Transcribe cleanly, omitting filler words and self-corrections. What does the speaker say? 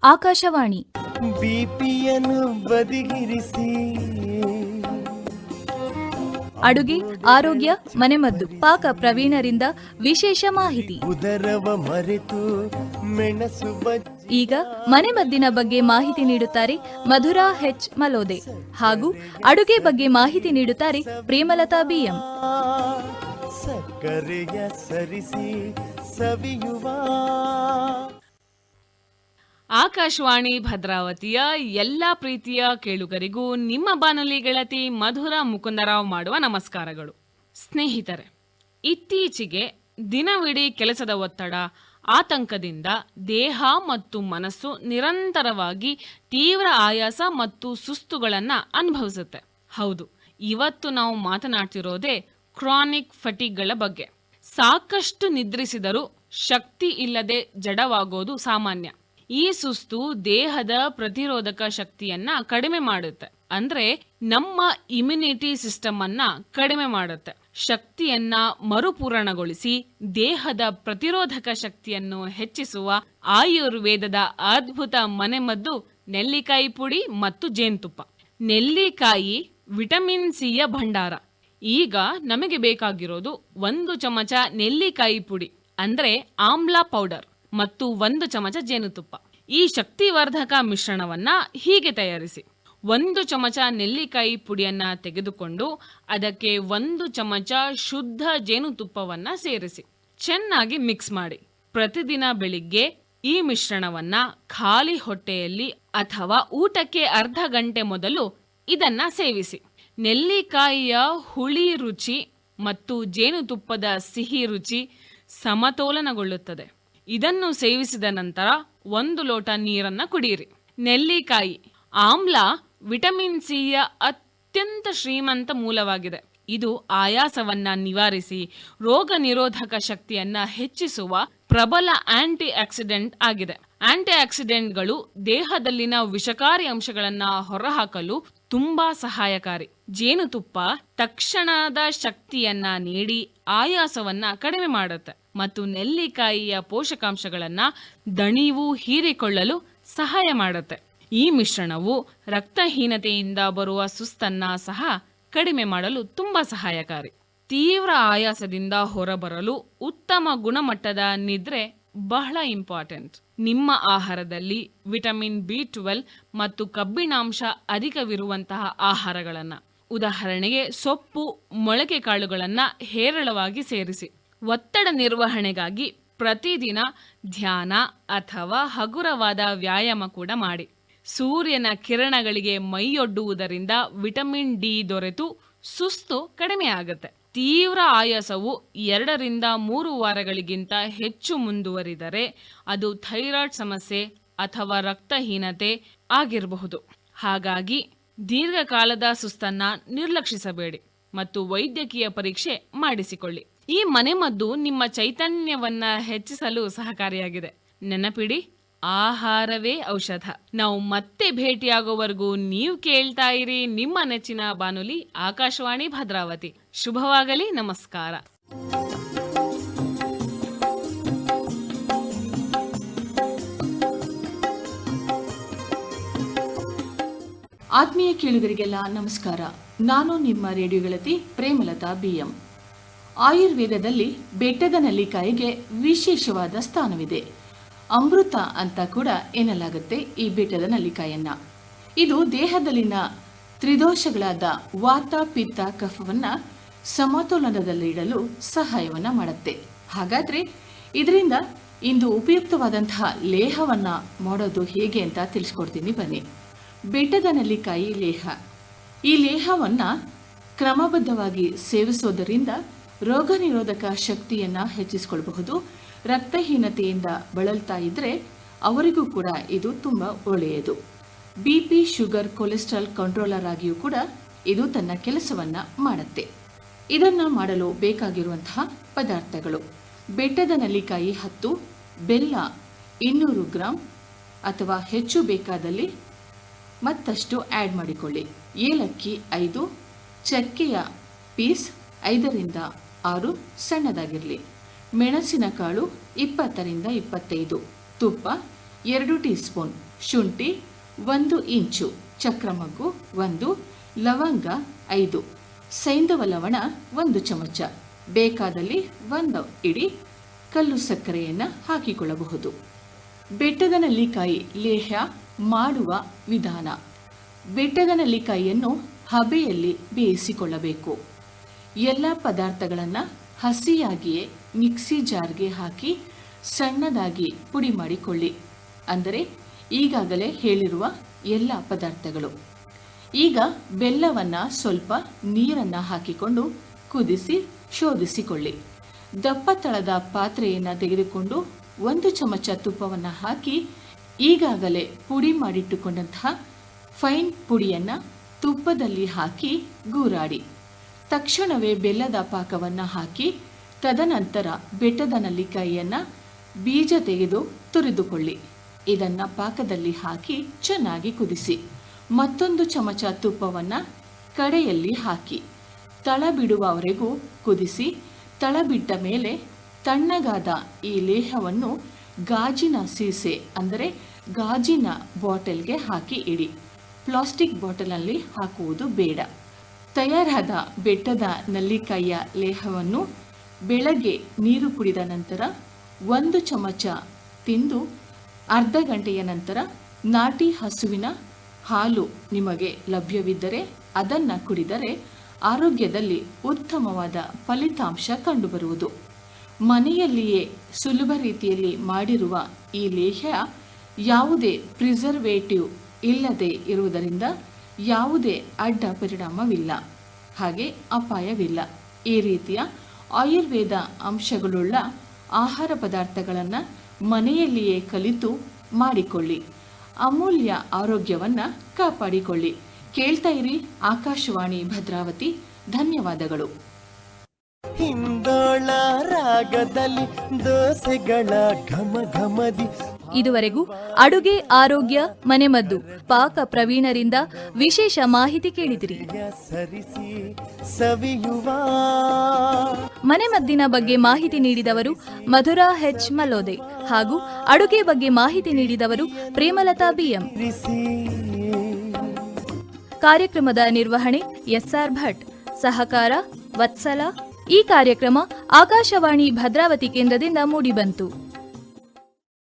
ಆಕಾಶವಾಣಿ. ಬಿಪಿಯನ್ನು ಬದಿಗಿರಿಸಿ ಅಡುಗೆ, ಆರೋಗ್ಯ, ಮನೆಮದ್ದು, ಪಾಕ ಪ್ರವೀಣರಿಂದ ವಿಶೇಷ ಮಾಹಿತಿ. ಉದರವ ಮರೆತು ಮೆಣಸು ಬಜ್ಜಿ. ಈಗ ಮನೆಮದ್ದಿನ ಬಗ್ಗೆ ಮಾಹಿತಿ ನೀಡುತ್ತಾರೆ ಮಧುರಾ ಹೆಚ್ ಮಲೋದೆ ಹಾಗೂ ಅಡುಗೆ ಬಗ್ಗೆ ಮಾಹಿತಿ ನೀಡುತ್ತಾರೆ ಪ್ರೇಮಲತಾ ಬಿಎಂ. ಸಕ್ಕರೆಯ ಸರಿಸಿ ಸವಿಯುವ ಆಕಾಶವಾಣಿ ಭದ್ರಾವತಿಯ ಎಲ್ಲ ಪ್ರೀತಿಯ ಕೇಳುಗರಿಗೂ ನಿಮ್ಮ ಬಾನುಲಿ ಗೆಳತಿ ಮಧುರಾ ಮುಕುಂದರಾವ್ ಮಾಡುವ ನಮಸ್ಕಾರಗಳು. ಸ್ನೇಹಿತರೆ, ಇತ್ತೀಚೆಗೆ ದಿನವಿಡೀ ಕೆಲಸದ ಒತ್ತಡ, ಆತಂಕದಿಂದ ದೇಹ ಮತ್ತು ಮನಸ್ಸು ನಿರಂತರವಾಗಿ ತೀವ್ರ ಆಯಾಸ ಮತ್ತು ಸುಸ್ತುಗಳನ್ನು ಅನುಭವಿಸುತ್ತೆ. ಹೌದು, ಇವತ್ತು ನಾವು ಮಾತನಾಡ್ತಿರೋದೇ ಕ್ರಾನಿಕ್ ಫಟಿಗ್ಗಳ ಬಗ್ಗೆ. ಸಾಕಷ್ಟು ನಿದ್ರಿಸಿದರೂ ಶಕ್ತಿ ಇಲ್ಲದೆ ಜಡವಾಗೋದು ಸಾಮಾನ್ಯ. ಈ ಸುಸ್ತು ದೇಹದ ಪ್ರತಿರೋಧಕ ಶಕ್ತಿಯನ್ನ ಕಡಿಮೆ ಮಾಡುತ್ತೆ. ಅಂದ್ರೆ ನಮ್ಮ ಇಮ್ಯುನಿಟಿ ಸಿಸ್ಟಮ್ ಅನ್ನ ಕಡಿಮೆ ಮಾಡುತ್ತೆ. ಶಕ್ತಿಯನ್ನ ಮರುಪೂರಣಗೊಳಿಸಿ ದೇಹದ ಪ್ರತಿರೋಧಕ ಶಕ್ತಿಯನ್ನು ಹೆಚ್ಚಿಸುವ ಆಯುರ್ವೇದದ ಅದ್ಭುತ ಮನೆಮದ್ದು ನೆಲ್ಲಿಕಾಯಿ ಪುಡಿ ಮತ್ತು ಜೇನುತುಪ್ಪ. ನೆಲ್ಲಿಕಾಯಿ ವಿಟಮಿನ್ ಸಿಯ ಭಂಡಾರ. ಈಗ ನಮಗೆ ಬೇಕಾಗಿರೋದು 1 ಚಮಚ ನೆಲ್ಲಿಕಾಯಿ ಪುಡಿ ಅಂದ್ರೆ ಆಮ್ಲ ಪೌಡರ್ ಮತ್ತು 1 ಚಮಚ ಜೇನುತುಪ್ಪ. ಈ ಶಕ್ತಿವರ್ಧಕ ಮಿಶ್ರಣವನ್ನ ಹೀಗೆ ತಯಾರಿಸಿ: 1 ಚಮಚ ನೆಲ್ಲಿಕಾಯಿ ಪುಡಿಯನ್ನ ತೆಗೆದುಕೊಂಡು ಅದಕ್ಕೆ 1 ಚಮಚ ಶುದ್ಧ ಜೇನುತುಪ್ಪವನ್ನ ಸೇರಿಸಿ ಚೆನ್ನಾಗಿ ಮಿಕ್ಸ್ ಮಾಡಿ. ಪ್ರತಿದಿನ ಬೆಳಿಗ್ಗೆ ಈ ಮಿಶ್ರಣವನ್ನ ಖಾಲಿ ಹೊಟ್ಟೆಯಲ್ಲಿ ಅಥವಾ ಊಟಕ್ಕೆ ಅರ್ಧ ಗಂಟೆ ಮೊದಲು ಇದನ್ನ ಸೇವಿಸಿ. ನೆಲ್ಲಿಕಾಯಿಯ ಹುಳಿ ರುಚಿ ಮತ್ತು ಜೇನುತುಪ್ಪದ ಸಿಹಿ ರುಚಿ ಸಮತೋಲನಗೊಳ್ಳುತ್ತದೆ. ಇದನ್ನು ಸೇವಿಸಿದ ನಂತರ 1 ಲೋಟ ನೀರನ್ನ ಕುಡಿಯಿರಿ. ನೆಲ್ಲಿಕಾಯಿ ಆಮ್ಲ ವಿಟಮಿನ್ ಸಿಯ ಅತ್ಯಂತ ಶ್ರೀಮಂತ ಮೂಲವಾಗಿದೆ. ಇದು ಆಯಾಸವನ್ನ ನಿವಾರಿಸಿ ರೋಗ ನಿರೋಧಕ ಶಕ್ತಿಯನ್ನ ಹೆಚ್ಚಿಸುವ ಪ್ರಬಲ ಆಂಟಿ ಆಕ್ಸಿಡೆಂಟ್ ಆಗಿದೆ. ಆಂಟಿ ಆಕ್ಸಿಡೆಂಟ್ಗಳು ದೇಹದಲ್ಲಿನ ವಿಷಕಾರಿ ಅಂಶಗಳನ್ನ ಹೊರಹಾಕಲು ತುಂಬಾ ಸಹಾಯಕಾರಿ. ಜೇನುತುಪ್ಪ ತಕ್ಷಣದ ಶಕ್ತಿಯನ್ನ ನೀಡಿ ಆಯಾಸವನ್ನ ಕಡಿಮೆ ಮಾಡುತ್ತೆ ಮತ್ತು ನೆಲ್ಲಿಕಾಯಿಯ ಪೋಷಕಾಂಶಗಳನ್ನ ದಣಿವು ಹೀರಿಕೊಳ್ಳಲು ಸಹಾಯ ಮಾಡುತ್ತೆ. ಈ ಮಿಶ್ರಣವು ರಕ್ತಹೀನತೆಯಿಂದ ಬರುವ ಸುಸ್ತನ್ನ ಸಹ ಕಡಿಮೆ ಮಾಡಲು ತುಂಬಾ ಸಹಾಯಕಾರಿ. ತೀವ್ರ ಆಯಾಸದಿಂದ ಹೊರಬರಲು ಉತ್ತಮ ಗುಣಮಟ್ಟದ ನಿದ್ರೆ ಬಹಳ ಇಂಪಾರ್ಟೆಂಟ್. ನಿಮ್ಮ ಆಹಾರದಲ್ಲಿ ವಿಟಮಿನ್ B12 ಮತ್ತು ಕಬ್ಬಿಣಾಂಶ ಅಧಿಕವಿರುವಂತಹ ಆಹಾರಗಳನ್ನ, ಉದಾಹರಣೆಗೆ ಸೊಪ್ಪು, ಮೊಳಕೆ ಕಾಳುಗಳನ್ನ ಹೇರಳವಾಗಿ ಸೇರಿಸಿ. ಒತ್ತಡ ನಿರ್ವಹಣೆಗಾಗಿ ಪ್ರತಿದಿನ ಧ್ಯಾನ ಅಥವಾ ಹಗುರವಾದ ವ್ಯಾಯಾಮ ಕೂಡ ಮಾಡಿ. ಸೂರ್ಯನ ಕಿರಣಗಳಿಗೆ ಮೈಯೊಡ್ಡುವುದರಿಂದ ವಿಟಮಿನ್ ಡಿ ದೊರೆತು ಸುಸ್ತು ಕಡಿಮೆ ಆಗುತ್ತೆ. ತೀವ್ರ ಆಯಾಸವು 2 ರಿಂದ 3 ವಾರಗಳಿಗಿಂತ ಹೆಚ್ಚು ಮುಂದುವರಿದರೆ ಅದು ಥೈರಾಯ್ಡ್ ಸಮಸ್ಯೆ ಅಥವಾ ರಕ್ತಹೀನತೆ ಆಗಿರಬಹುದು. ಹಾಗಾಗಿ ದೀರ್ಘಕಾಲದ ಸುಸ್ತನ್ನ ನಿರ್ಲಕ್ಷಿಸಬೇಡಿ ಮತ್ತು ವೈದ್ಯಕೀಯ ಪರೀಕ್ಷೆ ಮಾಡಿಸಿಕೊಳ್ಳಿ. ಈ ಮನೆಮದ್ದು ನಿಮ್ಮ ಚೈತನ್ಯವನ್ನ ಹೆಚ್ಚಿಸಲು ಸಹಕಾರಿಯಾಗಿದೆ. ನೆನಪಿಡಿ, ಆಹಾರವೇ ಔಷಧ. ನಾವು ಮತ್ತೆ ಭೇಟಿಯಾಗುವವರೆಗೂ ನೀವು ಕೇಳ್ತಾ ಇರಿ ನಿಮ್ಮ ನೆಚ್ಚಿನ ಬಾನುಲಿ ಆಕಾಶವಾಣಿ ಭದ್ರಾವತಿ. ಶುಭವಾಗಲಿ. ನಮಸ್ಕಾರ. ಆತ್ಮೀಯ ಕೇಳುಗರಿಗೆಲ್ಲ ನಮಸ್ಕಾರ. ನಾನು ನಿಮ್ಮ ರೇಡಿಯೋ ಗೆಳತಿ ಪ್ರೇಮಲತಾ ಬಿಎಂ. ಆಯುರ್ವೇದದಲ್ಲಿ ಬೆಟ್ಟದ ನೆಲ್ಲಿಕಾಯಿಗೆ ವಿಶೇಷವಾದ ಸ್ಥಾನವಿದೆ. ಅಮೃತ ಅಂತ ಕೂಡ ಎನ್ನಲಾಗುತ್ತೆ ಈ ಬೆಟ್ಟದ ನೆಲ್ಲಿಕಾಯನ್ನ. ಇದು ದೇಹದಲ್ಲಿನ ತ್ರಿದೋಷಗಳಾದ ವಾತ, ಪಿತ್ತ, ಕಫವನ್ನ ಸಮತೋಲನದಲ್ಲಿಡಲು ಸಹಾಯವನ್ನ ಮಾಡುತ್ತೆ. ಹಾಗಾದ್ರೆ ಇದರಿಂದ ಇಂದು ಉಪಯುಕ್ತವಾದಂತಹ ಲೇಹವನ್ನ ಮಾಡೋದು ಹೇಗೆ ಅಂತ ತಿಳಿಸ್ಕೊಡ್ತೀನಿ ಬನ್ನಿ. ಬೆಟ್ಟದ ನೆಲ್ಲಿಕಾಯಿ ಲೇಹ. ಈ ಲೇಹವನ್ನ ಕ್ರಮಬದ್ಧವಾಗಿ ಸೇವಿಸೋದರಿಂದ ರೋಗ ನಿರೋಧಕ ಶಕ್ತಿಯನ್ನ ಹೆಚ್ಚಿಸಿಕೊಳ್ಳಬಹುದು. ರಕ್ತಹೀನತೆಯಿಂದ ಬಳಲ್ತಾ ಇದ್ರೆ ಅವರಿಗೂ ಕೂಡ ಇದು ತುಂಬಾ ಒಳ್ಳೆಯದು. BP, ಶುಗರ್, ಕೊಲೆಸ್ಟ್ರಾಲ್ ಕಂಟ್ರೋಲರ್ ಆಗಿಯೂ ಕೂಡ ಇದು ತನ್ನ ಕೆಲಸವನ್ನ ಮಾಡುತ್ತೆ. ಇದನ್ನ ಮಾಡಲು ಬೇಕಾಗಿರುವಂತಹ ಪದಾರ್ಥಗಳು: ಬೆಟ್ಟದ ನೆಲ್ಲಿಕಾಯಿ 10, ಬೆಲ್ಲ 200 ಗ್ರಾಂ ಅಥವಾ ಹೆಚ್ಚು ಬೇಕಾದಲ್ಲಿ ಮತ್ತಷ್ಟು ಆ್ಯಡ್ ಮಾಡಿಕೊಳ್ಳಿ. ಏಲಕ್ಕಿ 5, ಚಕ್ಕೆಯ ಪೀಸ್ 5 ರಿಂದ 6 ಸಣ್ಣದಾಗಿರಲಿ. ಮೆಣಸಿನ ಕಾಳು 20 ರಿಂದ 25, ತುಪ್ಪ 2 ಟೀ ಸ್ಪೂನ್ ಶುಂಠಿ, 1 ಇಂಚು ಚಕ್ರಮಗ್ಗು 1, ಲವಂಗ 5, ಸೈಂಧವ ಲವಣ 1 ಚಮಚ, ಬೇಕಾದಲ್ಲಿ 1 ಇಡಿ ಕಲ್ಲು ಸಕ್ಕರೆಯನ್ನು ಹಾಕಿಕೊಳ್ಳಬಹುದು. ಬೆಟ್ಟದ ನೆಲ್ಲಿಕಾಯಿ ಲೇಹ್ಯ ಮಾಡುವ ವಿಧಾನ. ಬೆಟ್ಟದ ನೆಲ್ಲಿಕಾಯಿಯನ್ನು ಹಬೆಯಲ್ಲಿ ಬೇಯಿಸಿಕೊಳ್ಳಬೇಕು. ಎಲ್ಲ ಪದಾರ್ಥಗಳನ್ನು ಹಸಿಯಾಗಿಯೇ ಮಿಕ್ಸಿ ಜಾರ್ಗೆ ಹಾಕಿ ಸಣ್ಣದಾಗಿ ಪುಡಿ ಮಾಡಿಕೊಳ್ಳಿ. ಅಂದರೆ ಈಗಾಗಲೇ ಹೇಳಿರುವ ಎಲ್ಲ ಪದಾರ್ಥಗಳು. ಈಗ ಬೆಲ್ಲವನ್ನು ಸ್ವಲ್ಪ ನೀರನ್ನು ಹಾಕಿಕೊಂಡು ಕುದಿಸಿ ಶೋಧಿಸಿಕೊಳ್ಳಿ. ದಪ್ಪ ತಳದ ಪಾತ್ರೆಯನ್ನು ತೆಗೆದುಕೊಂಡು 1 ಚಮಚ ತುಪ್ಪವನ್ನು ಹಾಕಿ ಈಗಾಗಲೇ ಪುಡಿ ಮಾಡಿಟ್ಟುಕೊಂಡಂತಹ ಫೈನ್ ಪುಡಿಯನ್ನು ತುಪ್ಪದಲ್ಲಿ ಹಾಕಿ ಗೂರಾಡಿ ತಕ್ಷಣವೇ ಬೆಲ್ಲದ ಪಾಕವನ್ನು ಹಾಕಿ ತದನಂತರ ಬೆಟ್ಟದ ನೆಲ್ಲಿಕಾಯಿಯನ್ನು ಬೀಜ ತೆಗೆದು ತುರಿದುಕೊಳ್ಳಿ. ಇದನ್ನು ಪಾಕದಲ್ಲಿ ಹಾಕಿ ಚೆನ್ನಾಗಿ ಕುದಿಸಿ. ಮತ್ತೊಂದು ಚಮಚ ತುಪ್ಪವನ್ನು ಕಡೆಯಲ್ಲಿ ಹಾಕಿ ತಳ ಬಿಡುವವರೆಗೂ ಕುದಿಸಿ. ತಳ ಬಿಟ್ಟ ಮೇಲೆ ತಣ್ಣಗಾದ ಈ ಲೇಹವನ್ನು ಗಾಜಿನ ಸೀಸೆ ಅಂದರೆ ಗಾಜಿನ ಬಾಟಲ್ಗೆ ಹಾಕಿ ಇಡಿ. ಪ್ಲಾಸ್ಟಿಕ್ ಬಾಟಲಲ್ಲಿ ಹಾಕುವುದು ಬೇಡ. ತಯಾರಾದ ಬೆಟ್ಟದ ನೆಲ್ಲಿಕಾಯಿಯ ಲೇಹವನ್ನು ಬೆಳಗ್ಗೆ ನೀರು ಕುಡಿದ ನಂತರ 1 ಚಮಚ ತಿಂದು ಅರ್ಧ ಗಂಟೆಯ ನಂತರ ನಾಟಿ ಹಸುವಿನ ಹಾಲು ನಿಮಗೆ ಲಭ್ಯವಿದ್ದರೆ ಅದನ್ನು ಕುಡಿದರೆ ಆರೋಗ್ಯದಲ್ಲಿ ಉತ್ತಮವಾದ ಫಲಿತಾಂಶ ಕಂಡುಬರುವುದು. ಮನೆಯಲ್ಲಿಯೇ ಸುಲಭ ರೀತಿಯಲ್ಲಿ ಮಾಡಿರುವ ಈ ಲೇಹ್ಯ ಯಾವುದೇ ಪ್ರಿಸರ್ವೇಟಿವ್ ಇಲ್ಲದೆ ಇರುವುದರಿಂದ ಯಾವುದೇ ಅಡ್ಡ ಪರಿಣಾಮವಿಲ್ಲ, ಹಾಗೆ ಅಪಾಯವಿಲ್ಲ. ಈ ರೀತಿಯ ಆಯುರ್ವೇದ ಅಂಶಗಳುಳ್ಳ ಆಹಾರ ಪದಾರ್ಥಗಳನ್ನು ಮನೆಯಲ್ಲಿಯೇ ಕಲಿತು ಮಾಡಿಕೊಳ್ಳಿ. ಅಮೂಲ್ಯ ಆರೋಗ್ಯವನ್ನು ಕಾಪಾಡಿಕೊಳ್ಳಿ. ಕೇಳ್ತಾ ಇರಿ ಆಕಾಶವಾಣಿ ಭದ್ರಾವತಿ. ಧನ್ಯವಾದಗಳು. ಹಿಂದೋಳ ರಾಗದಲ್ಲಿ ದೋಸೆಗಳ ಘಮ ಘಮದಿ. ಇದುವರೆಗೂ ಅಡುಗೆ, ಆರೋಗ್ಯ, ಮನೆಮದ್ದು, ಪಾಕ ಪ್ರವೀಣರಿಂದ ವಿಶೇಷ ಮಾಹಿತಿ ಕೇಳಿದಿರಿ. ಸರಿಸಿ ಸವಿಯುವ ಮನೆಮದ್ದಿನ ಬಗ್ಗೆ ಮಾಹಿತಿ ನೀಡಿದವರು ಮಧುರಾ ಹೆಚ್ ಮಲೋದೆ ಹಾಗೂ ಅಡುಗೆ ಬಗ್ಗೆ ಮಾಹಿತಿ ನೀಡಿದವರು ಪ್ರೇಮಲತಾ ಬಿಎಂ. ಕಾರ್ಯಕ್ರಮದ ನಿರ್ವಹಣೆ ಎಸ್ಆರ್ ಭಟ್, ಸಹಕಾರ ವತ್ಸಲ. ಈ ಕಾರ್ಯಕ್ರಮ ಆಕಾಶವಾಣಿ ಭದ್ರಾವತಿ ಕೇಂದ್ರದಿಂದ ಮೂಡಿಬಂತು.